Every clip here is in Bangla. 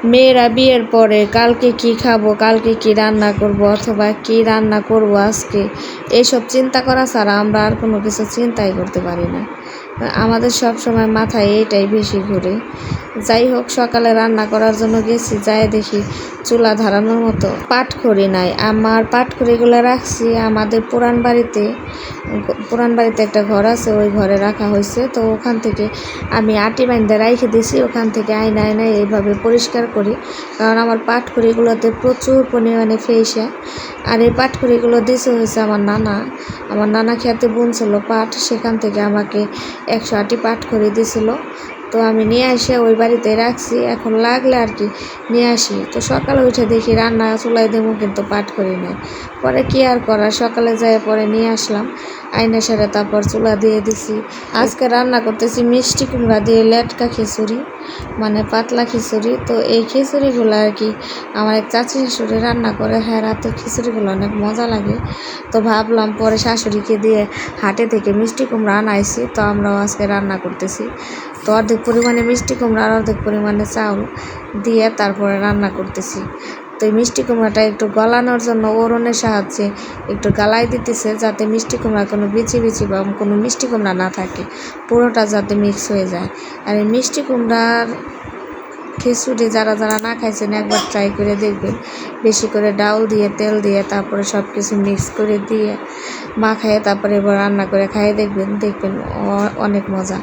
মেয়েরা বিয়ের পরে কালকে কি খাবো, কালকে কি রান্না করব, অথবা কি রান্না করব আজকে, এইসব চিন্তা করা ছাড়া আমরা আর কোনো কিছু চিন্তাই করতে পারি না। আমাদের সব সময় মাথায় এইটাই বেশি ঘুরে। যাই হোক, সকালে রান্না করার জন্য গেছি, যাই দেখি চুলা ধরানোর মতো পাটখড়ি নাই। আমার পাটখড়িগুলো রাখছি আমাদের পুরান বাড়িতে একটা ঘর আছে, ওই ঘরে রাখা হয়েছে। তো ওখান থেকে আমি আটি বাইন্ধে রাইখে দিছি, ওখান থেকে আয়না এইভাবে পরিষ্কার করি, কারণ আমার পাটখড়িগুলোতে প্রচুর পরিমাণে ফেইসা। আর এই পাটখড়িগুলো দিছে হয়েছে আমার নানা খেতে বুনছিল পাট, সেখান থেকে আমাকে 100 আটি পাটখড়ি দিছিল। তো আমি নিয়ে এসে ওই বাড়িতে রাখছি, এখন লাগলে আর কি নিয়ে আসি। তো সকালে উঠে দেখি রান্না চুলাই দেবো, কিন্তু পাটখড়ি নেই। পরে কি আর করা, সকালে যাই পরে নিয়ে আসলাম, আইনা সেরে তারপর চুলা দিয়ে দিছি। আজকে রান্না করতেছি মিষ্টি কুমড়া দিয়ে লেটকা খিচুড়ি, মানে পাতলা খিচুড়ি। তো এই খিচুড়িগুলো আর কি আমার এক চাচি শাশুড়ি রান্না করে, হ্যাঁ রাতের খিচুড়িগুলো অনেক মজা লাগে। তো ভাবলাম পরে শাশুড়িকে দিয়ে হাটে থেকে মিষ্টি কুমড়া আনাইছি, তো আমরাও আজকে রান্না করতেছি। তো অর্ধেক পরিমাণে মিষ্টি কুমড়া আর অর্ধেক পরিমাণে চাউল দিয়ে তারপরে রান্না করতেছি। তো এই মিষ্টি কুমড়াটা একটু গলানোর জন্য ওরনের সাহায্যে একটু গালাই দিতেছে, যাতে মিষ্টি কুমড়া কোনো বিচি বা কোনো মিষ্টি কুমড়া না থাকে, পুরোটা যাতে মিক্স হয়ে যায়। আর এই মিষ্টি কুমড়ার খিচুড়ি যারা না খাইছেন একবার ট্রাই করে দেখবেন। বেশি করে ডাউল দিয়ে তেল দিয়ে তারপরে সব কিছু মিক্স করে দিয়ে মাখায়ে তারপরে এবার রান্না করে খাইয়ে দেখবেন অনেক মজা।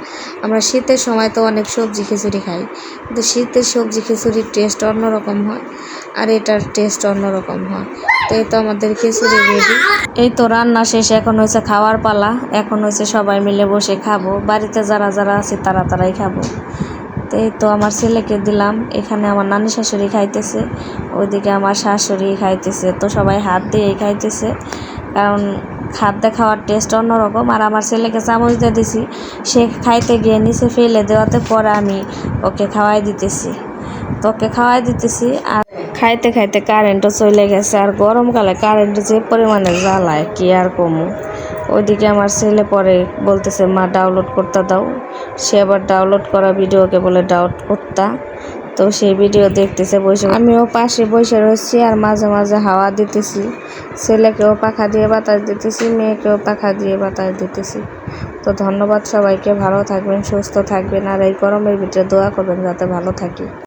আমরা শীতের সময় তো অনেক সবজি খিচুড়ি খাই, কিন্তু শীতের সবজি খিচুড়ির টেস্ট অন্যরকম হয়, আর এটার টেস্ট অন্যরকম হয়। তো এই তো আমাদের খিচুড়ি রেডি। এই তো রান্না শেষ, এখন হয়েছে খাওয়ার পালা। এখন হয়েছে সবাই মিলে বসে খাবো, বাড়িতে যারা আছে তারাই খাবো। তো এই তো আমার ছেলেকে দিলাম, এখানে আমার নানি শাশুড়ি খাইতেছে, ওইদিকে আমার শাশুড়ি খাইতেছে। তো সবাই হাত দিয়েই খাইতেছে, কারণ খাওয়ার টেস্ট অন্যরকম। আর আমার ছেলেকে চামচ দিয়ে দিছি, সে খাইতে গিয়ে নিচে ফেলে দেওয়াতে পরে আমি ওকে খাওয়াই দিতেছি। আর খাইতে কারেন্টও চলে গেছে। আর গরমকালে কারেন্ট যে পরিমাণে জ্বালায় কি আর কমু। ওইদিকে আমার ছেলে পরে বলতেছে মা ডাউনলোড করতে দাও, সে আবার ডাউনলোড করা ভিডিওকে বলে ডাউনলোড করতা। তো সেই ভিডিও দেখতেছে বসে, আমিও পাশে বসে রয়েছি আর মাঝে মাঝে হাওয়া দিতেছি। ছেলেকেও পাখা দিয়ে বাতাস দিতেছি, মেয়েকেও পাখা দিয়ে বাতাস দিতেছি। তো ধন্যবাদ সবাইকে, ভালো থাকবেন, সুস্থ থাকবেন, আর এই গরমের ভিতরে দোয়া করবেন যাতে ভালো থাকি।